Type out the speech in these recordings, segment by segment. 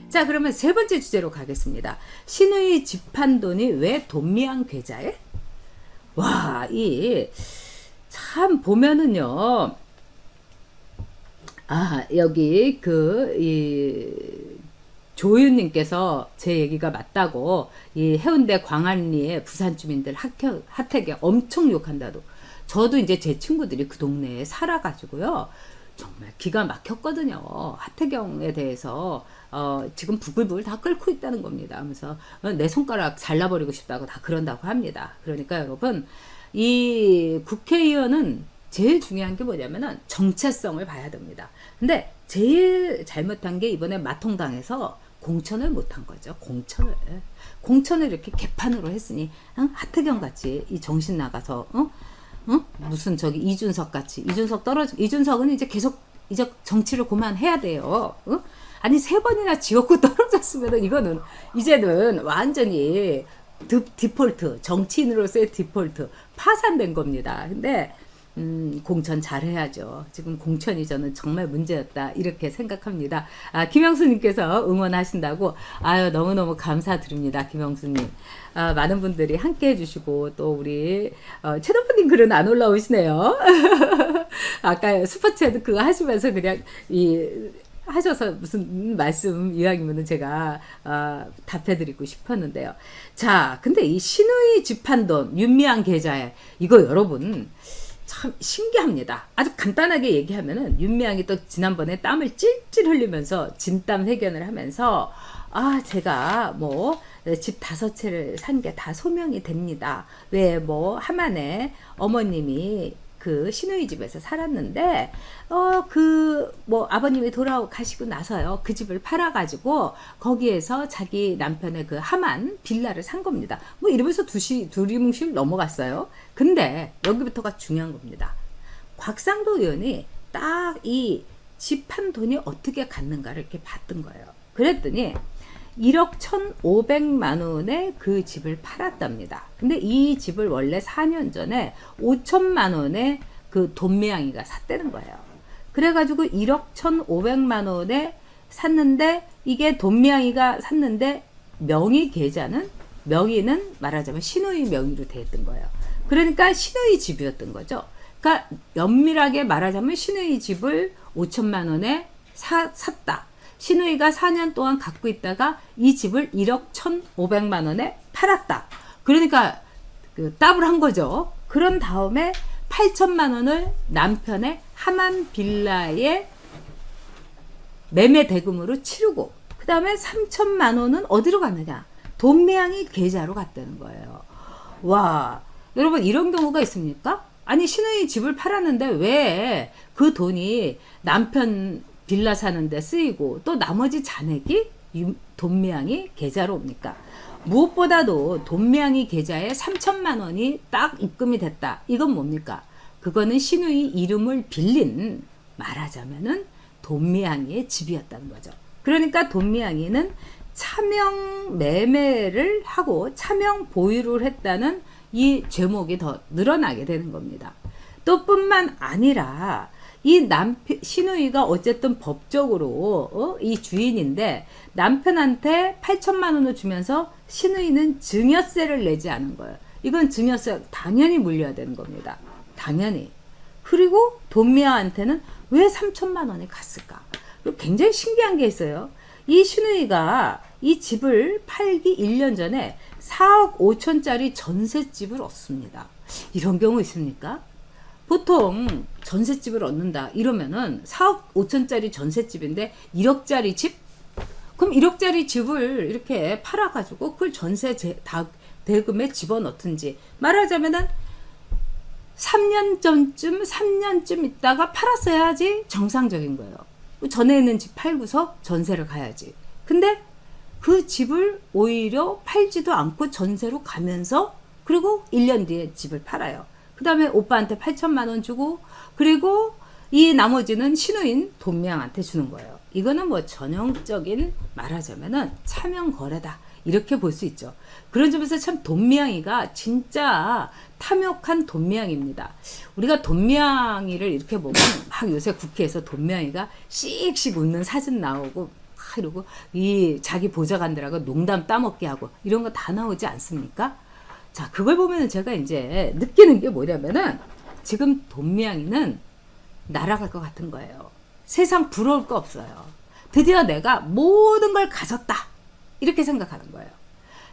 자, 그러면 세 번째 주제로 가겠습니다. 신의 집 한 돈이 왜 돈미양 계좌에? 와, 참 보면은요. 여기 조윤님께서 제 얘기가 맞다고, 이 해운대 광안리에 부산 주민들 하택에 엄청 욕한다도. 저도 이제 제 친구들이 그 동네에 살아가지고요. 정말 기가 막혔거든요. 하태경에 대해서 지금 부글부글 다 끓고 있다는 겁니다. 하면서 내 손가락 잘라버리고 싶다고 다 그런다고 합니다. 그러니까 여러분, 이 국회의원은 제일 중요한 게 뭐냐면은 정체성을 봐야 됩니다. 근데 제일 잘못한 게 이번에 마통당에서 공천을 못한 거죠. 공천을 이렇게 개판으로 했으니, 하태경 같이 이 정신 나가서 무슨 저기 이준석 같이, 이준석은 이제 계속 이제 정치를 그만해야 돼요. 아니 3번이나 지역구 떨어졌으면 이거는 이제는 완전히 디폴트, 정치인으로서의 디폴트 파산된 겁니다. 근데 공천 잘해야죠. 지금 공천이 저는 정말 문제였다 이렇게 생각합니다. 김영수님께서 응원하신다고, 너무너무 감사드립니다. 김영수님. 많은 분들이 함께 해주시고, 또 우리 최덕부님 글은 안 올라오시네요. 아까 슈퍼챗 그거 하시면서 그냥 하셔서 무슨 말씀 이왕이면은 제가 답해드리고 싶었는데요. 자, 근데 이 신의 집한돈 윤미향 계좌에, 이거 여러분 참 신기합니다. 아주 간단하게 얘기하면은 윤미향이 또 지난번에 땀을 찔찔 흘리면서 진땀 회견을 하면서, 제가 뭐 집 5채를 산 게 다 소명이 됩니다. 왜 뭐 하만에 어머님이 그 신우이 집에서 살았는데 뭐 아버님이 돌아가시고 나서요, 그 집을 팔아가지고 거기에서 자기 남편의 그 하만 빌라를 산 겁니다. 뭐 이러면서 두리뭉실 넘어갔어요. 근데 여기부터가 중요한 겁니다. 곽상도 의원이 딱 이 집 한 돈이 어떻게 갔는가를 이렇게 봤던 거예요. 그랬더니 1억 1,500만 원에 그 집을 팔았답니다. 근데 이 집을 원래 4년 전에 5천만 원에 그 돈미양이가 샀다는 거예요. 그래가지고 1억 1,500만 원에 샀는데, 이게 돈미양이가 샀는데 명의는 말하자면 신우이 명의로 돼 있던 거예요. 그러니까 신우이 집이었던 거죠. 그러니까 엄밀하게 말하자면 신우이 집을 5천만 원에 샀다. 신우이가 4년 동안 갖고 있다가 이 집을 1억 1,500만 원에 팔았다. 그러니까 따블 한 거죠. 그런 다음에 8천만 원을 남편의 하만 빌라에 매매 대금으로 치르고, 그 다음에 3천만 원은 어디로 갔느냐? 돈미양이 계좌로 갔다는 거예요. 와, 여러분 이런 경우가 있습니까? 아니 신우이 집을 팔았는데 왜 그 돈이 남편 빌라 사는데 쓰이고 또 나머지 잔액이 돈미양이 계좌로 옵니까? 무엇보다도 돈미양이 계좌에 3천만 원이 딱 입금이 됐다. 이건 뭡니까? 그거는 신우이 이름을 빌린, 말하자면은 돈미양이의 집이었다는 거죠. 그러니까 돈미양이는 차명 매매를 하고 차명 보유를 했다는 이 죄목이 더 늘어나게 되는 겁니다. 또 뿐만 아니라 이 신우이가 어쨌든 법적으로 이 주인인데 남편한테 8천만 원을 주면서 신우이는 증여세를 내지 않은 거예요. 이건 증여세 당연히 물려야 되는 겁니다. 당연히. 그리고 돈미양한테는 왜 3천만 원이 갔을까? 굉장히 신기한 게 있어요. 이 신우이가 이 집을 팔기 1년 전에 4억 5천짜리 전셋집을 얻습니다. 이런 경우 있습니까? 보통 전셋집을 얻는다 이러면은 4억 5천짜리 전셋집인데 1억짜리 집? 그럼 1억짜리 집을 이렇게 팔아가지고 그걸 전세 대금에 집어넣든지, 말하자면은 3년쯤 있다가 팔았어야지 정상적인 거예요. 전에 있는 집 팔고서 전세를 가야지. 근데 그 집을 오히려 팔지도 않고 전세로 가면서, 그리고 1년 뒤에 집을 팔아요. 그 다음에 오빠한테 8천만 원 주고, 그리고 이 나머지는 신우인 돈미양한테 주는 거예요. 이거는 뭐 전형적인 말하자면은 차명 거래다 이렇게 볼 수 있죠. 그런 점에서 참 돈미양이가 진짜 탐욕한 돈미양입니다. 우리가 돈미양이를 이렇게 보면 막 요새 국회에서 돈미양이가 씩씩 웃는 사진 나오고 막 이러고 이 자기 보좌관들하고 농담 따먹게 하고 이런 거 다 나오지 않습니까? 자, 그걸 보면은 제가 이제 느끼는 게 뭐냐면은 지금 돈미양이는 날아갈 것 같은 거예요. 세상 부러울 거 없어요. 드디어 내가 모든 걸 가졌다. 이렇게 생각하는 거예요.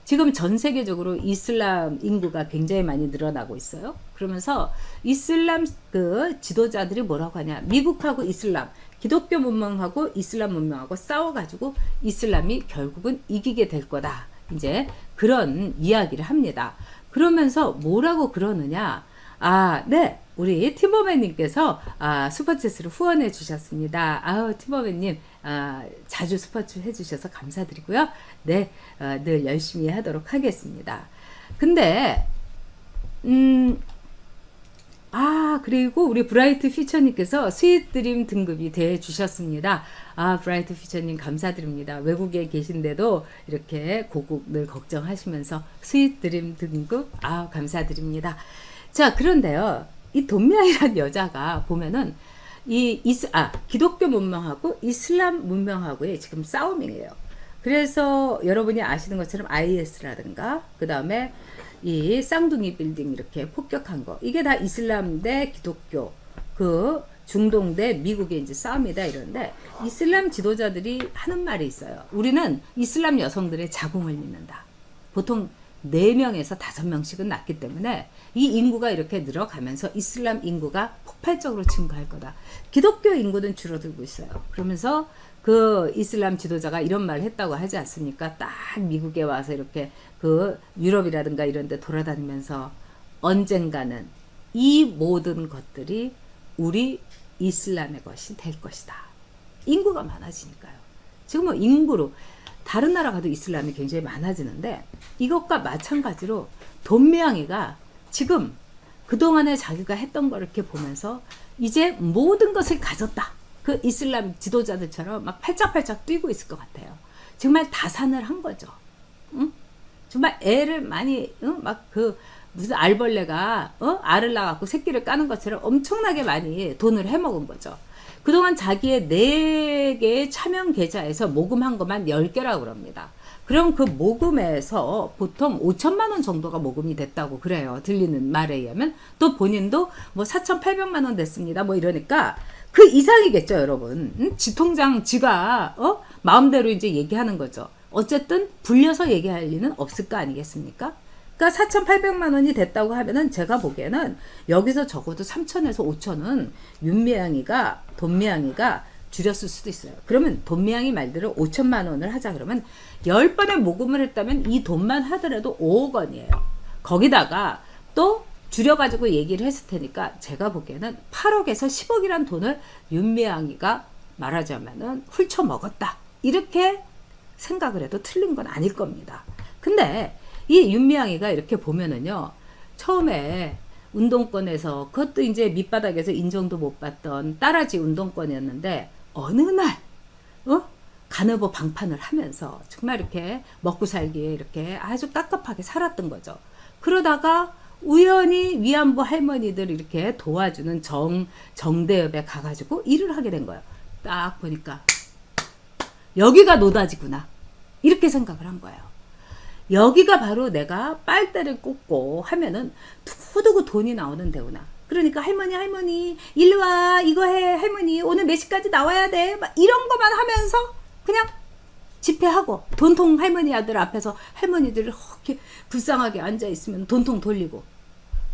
지금 전 세계적으로 이슬람 인구가 굉장히 많이 늘어나고 있어요. 그러면서 이슬람 그 지도자들이 뭐라고 하냐. 미국하고 이슬람, 기독교 문명하고 이슬람 문명하고 싸워가지고 이슬람이 결국은 이기게 될 거다. 이제 그런 이야기를 합니다. 그러면서 뭐라고 그러느냐. 아, 네. 우리 티버맨님께서 슈퍼챗으로 후원해 주셨습니다. 아우, 티버맨님, 자주 슈퍼챗 해주셔서 감사드리고요. 네, 늘 열심히 하도록 하겠습니다. 근데, 그리고 우리 브라이트 피처님께서 스윗드림 등급이 돼 주셨습니다. 브라이트 피처님 감사드립니다. 외국에 계신데도 이렇게 고국 늘 걱정하시면서 스윗드림 등급, 감사드립니다. 자, 그런데요. 이 돈미양이라는 여자가 보면은 기독교 문명하고 이슬람 문명하고의 지금 싸움이에요. 그래서 여러분이 아시는 것처럼 IS라든가 그 다음에 이 쌍둥이 빌딩 이렇게 폭격한 거 이게 다 이슬람 대 기독교 그 중동 대 미국의 이제 싸움이다 이런데 이슬람 지도자들이 하는 말이 있어요. 우리는 이슬람 여성들의 자궁을 믿는다. 보통 4명에서 5명씩은 낳기 때문에 이 인구가 이렇게 늘어가면서 이슬람 인구가 폭발적으로 증가할 거다. 기독교 인구는 줄어들고 있어요. 그러면서 그 이슬람 지도자가 이런 말을 했다고 하지 않습니까? 딱 미국에 와서 이렇게 그 유럽이라든가 이런 데 돌아다니면서 언젠가는 이 모든 것들이 우리 이슬람의 것이 될 것이다. 인구가 많아지니까요. 지금 뭐 인구로 다른 나라 가도 이슬람이 굉장히 많아지는데 이것과 마찬가지로 돈미양이가 지금 그동안에 자기가 했던 걸 이렇게 보면서 이제 모든 것을 가졌다. 그 이슬람 지도자들처럼 막 팔짝팔짝 뛰고 있을 것 같아요. 정말 다산을 한 거죠. 응? 정말 애를 많이 막 그 무슨 알벌레가 알을 낳아갖고 새끼를 까는 것처럼 엄청나게 많이 돈을 해먹은 거죠. 그동안 자기의 4개의 차명 계좌에서 모금한 것만 10개라고 그럽니다. 그럼 그 모금에서 보통 5천만 원 정도가 모금이 됐다고 그래요. 들리는 말에 의하면. 또 본인도 뭐 4,800만 원 됐습니다. 뭐 이러니까 그 이상이겠죠, 여러분. 지 통장 지가 마음대로 이제 얘기하는 거죠. 어쨌든 불려서 얘기할 리는 없을 거 아니겠습니까? 그러니까 4,800만 원이 됐다고 하면은 제가 보기에는 여기서 적어도 3천에서 5천은 돈미양이가 줄였을 수도 있어요. 그러면 돈미양이 말대로 5천만 원을 하자 그러면 10번의 모금을 했다면 이 돈만 하더라도 5억 원이에요. 거기다가 또 줄여가지고 얘기를 했을 테니까 제가 보기에는 8억에서 10억이란 돈을 윤미향이가 말하자면은 훌쳐먹었다. 이렇게 생각을 해도 틀린 건 아닐 겁니다. 근데 이 윤미향이가 이렇게 보면은요, 처음에 운동권에서 그것도 이제 밑바닥에서 인정도 못 받던 따라지 운동권이었는데 어느 날 간호부 방판을 하면서 정말 이렇게 먹고 살기에 이렇게 아주 깝깝하게 살았던 거죠. 그러다가 우연히 위안부 할머니들 이렇게 도와주는 정대협에 가가지고 일을 하게 된 거예요. 딱 보니까 여기가 노다지구나 이렇게 생각을 한 거예요. 여기가 바로 내가 빨대를 꽂고 하면은 두고두고 돈이 나오는 데구나. 그러니까 할머니 일로 와 이거 해 할머니 오늘 몇 시까지 나와야 돼 막 이런 것만 하면서 그냥 집회하고 돈통 할머니 아들 앞에서 할머니들이 이렇게 불쌍하게 앉아 있으면 돈통 돌리고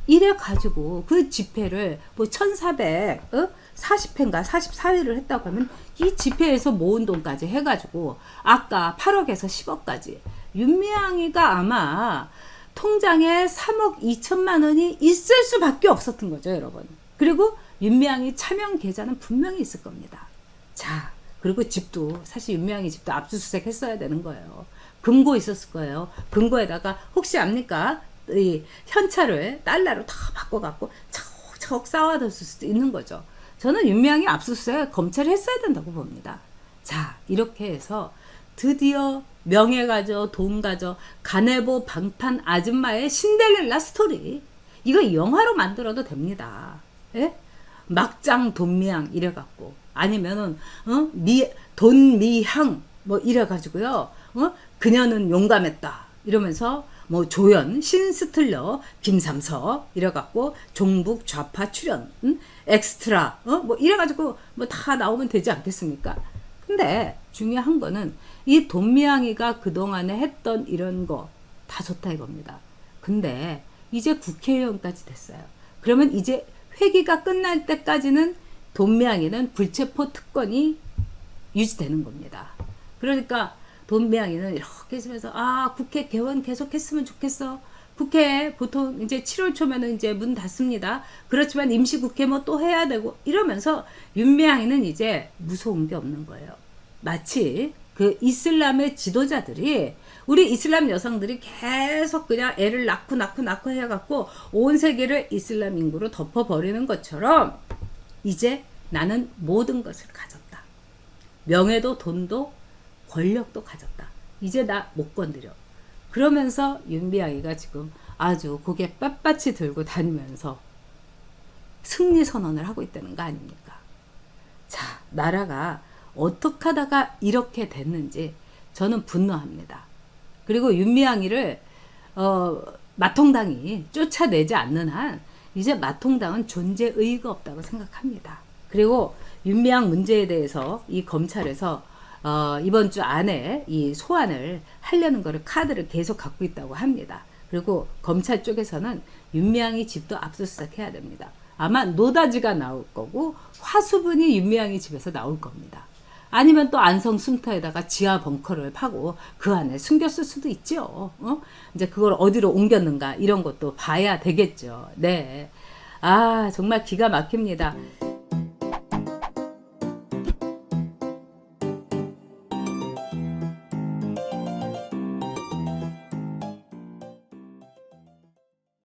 이래 가지고 그 집회를 뭐 1440회인가 44회를 했다고 하면 이 집회에서 모은 돈까지 해가지고 아까 8억에서 10억까지 윤미향이가 아마 통장에 3억 2천만 원이 있을 수밖에 없었던 거죠, 여러분. 그리고 윤미향이 차명 계좌는 분명히 있을 겁니다. 자, 그리고 집도 사실 윤미향이 집도 압수수색 했어야 되는 거예요. 금고 있었을 거예요. 금고에다가 혹시 압니까? 이 현찰을 달러로 다 바꿔갖고 차곡차곡 쌓아뒀을 수도 있는 거죠. 저는 윤미향이 압수수색 검찰이 했어야 된다고 봅니다. 자, 이렇게 해서 드디어 명예 가져, 돈 가져, 가내보 방판 아줌마의 신데렐라 스토리. 이거 영화로 만들어도 됩니다. 예? 막장 돈미향 이래갖고 아니면은 돈미향 뭐 이래가지고요. 그녀는 용감했다 이러면서 뭐 조연, 신스틀러, 김삼석 이래갖고 종북 좌파 출연, 엑스트라 뭐 이래가지고 뭐 다 나오면 되지 않겠습니까? 근데 중요한 거는 이 돈미향이가 그동안에 했던 이런 거 다 좋다 이겁니다. 근데 이제 국회의원까지 됐어요. 그러면 이제 회기가 끝날 때까지는 돈미향이는 불체포 특권이 유지되는 겁니다. 그러니까 돈미향이는 이렇게 있으면서 국회 개원 계속했으면 좋겠어. 국회 보통 이제 7월 초면은 이제 문 닫습니다. 그렇지만 임시국회 뭐 또 해야 되고 이러면서 윤미향이는 이제 무서운 게 없는 거예요. 마치 그 이슬람의 지도자들이 우리 이슬람 여성들이 계속 그냥 애를 낳고 해갖고 온 세계를 이슬람 인구로 덮어버리는 것처럼 이제 나는 모든 것을 가졌다. 명예도 돈도 권력도 가졌다. 이제 나 못 건드려. 그러면서 윤미향이가 지금 아주 고개 빳빳이 들고 다니면서 승리 선언을 하고 있다는 거 아닙니까? 자, 나라가 어떻게 하다가 이렇게 됐는지 저는 분노합니다. 그리고 윤미향이를 마통당이 쫓아내지 않는 한 이제 마통당은 존재 의의가 없다고 생각합니다. 그리고 윤미향 문제에 대해서 이 검찰에서 이번 주 안에 이 소환을 하려는 거를 카드를 계속 갖고 있다고 합니다. 그리고 검찰 쪽에서는 윤미향이 집도 압수수색 해야 됩니다. 아마 노다지가 나올 거고 화수분이 윤미향이 집에서 나올 겁니다. 아니면 또 안성 숨터에다가 지하 벙커를 파고 그 안에 숨겼을 수도 있죠. 이제 그걸 어디로 옮겼는가 이런 것도 봐야 되겠죠. 네. 정말 기가 막힙니다.